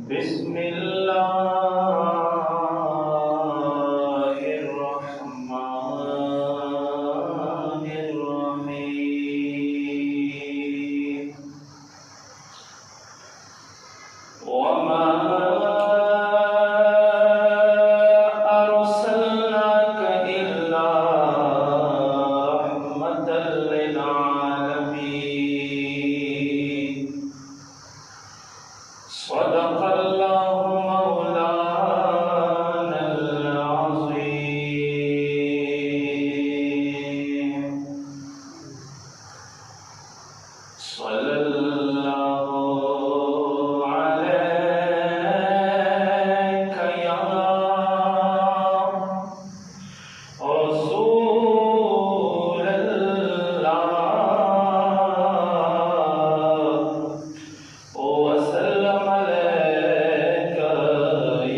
بسم الله الرحمن الرحيم وما أرسلناك إلا رحمة للعالمين صدق الله مولانا العظيم صلى الله عليك يا رسول الله وسلم عليك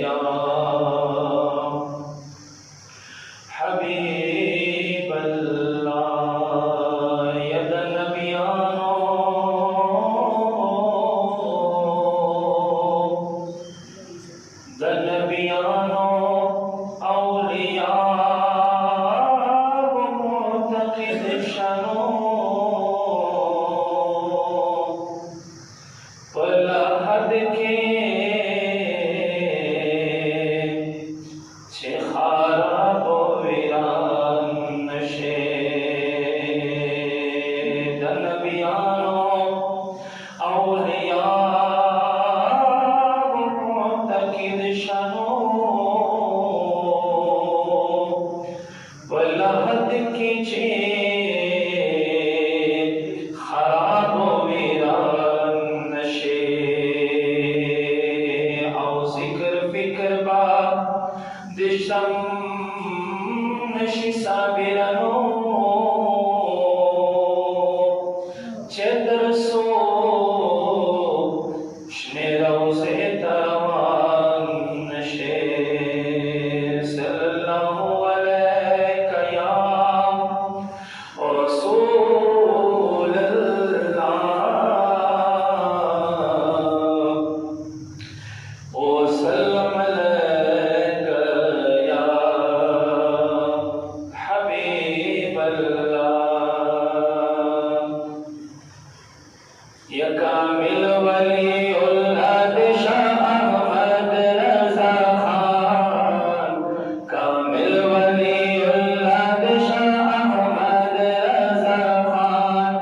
يا حبيب الله يا نبيانو أولياء ومعتقد شنو ولا حد کے خراب ویران نشے نبیانو اولیاء معتقد شنو ولا حد کے خراب ویران نشے او ذکر فکر با دشم نشی صابرانو چدر سو شنی روزه تروان نشے صلی اللہ علیک یا رسول اللہ وسلم عليك يا حبيب الله يا كامل ولي الله شاء احمد رضا خان كامل ولي الله شاء احمد رضا خان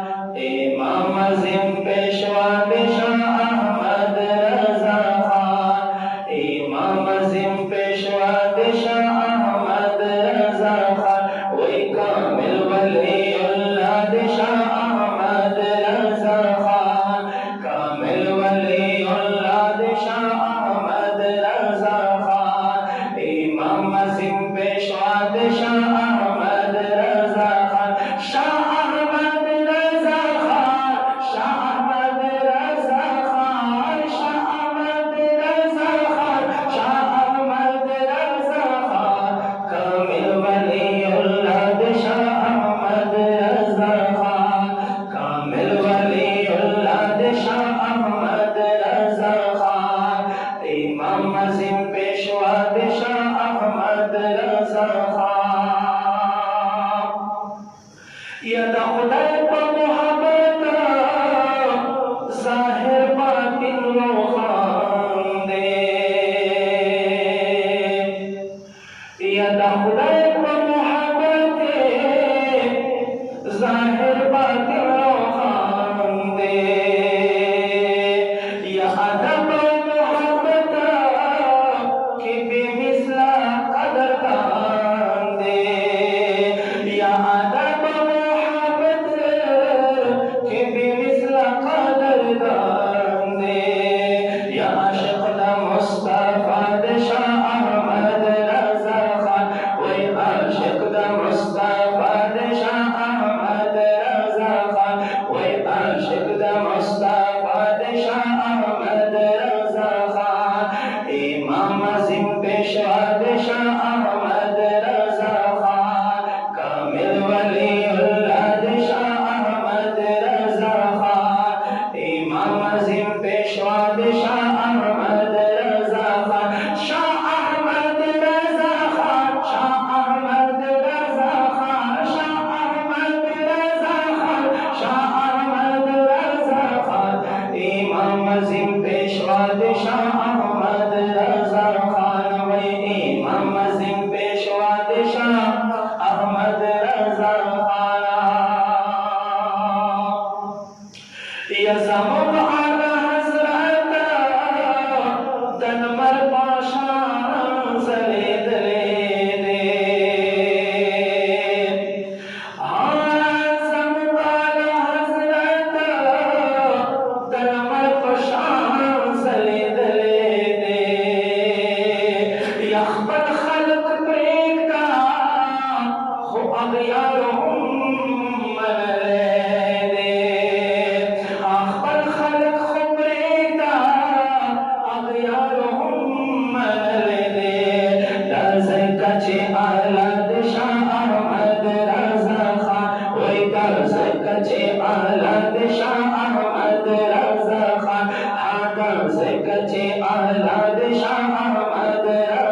امام عظیم پیشوا شاء احمد رضا خان امام عظیم پیشوا شاء احمد رضا خان وہی کامل ولی اللہ شاء احمد رضا خان کامل ولی اللہ شاء احمد رضا خان امام عظیم پیشوا شاء احمد رضا خان شاہ احمد رضا خان شاہ احمد رضا خان شاہ احمد رضا خان شاہ احمد رضا خان کامل ولی اللہ شاہ احمد رضا خان کامل ولی اللہ شاہ احمد رضا خان امام عظیم پیشوا شاہ احمد رضا خان یا دا خدای پا محبت ظاہر باطن روخان دے یا دا خدای پا محبت ظاہر باطن روخان دے یا ادب محبت کی بے مثلا قدر دان دے یا ادب محبت کی بے مثلا قدر دان دے یا عاشق دا مصطفیٰ دا شاہ احمد رضا خان وہی عاشق دا مصطفیٰ دا شاہ احمد رضا خان وہی عاشق دا مصطفیٰ دا شاہ احمد پیشوا دشا احمد رضا خان وی امام عظیم پیشوا دشا احمد رضا خان یا زمان اعلی حضرت دنمر پاشان زلید لیدے زمان اعلی حضرت دنمر پاشان زلید لیدے یخبر خلق پریکتا خو اغیارهم احمد رضا خان احمد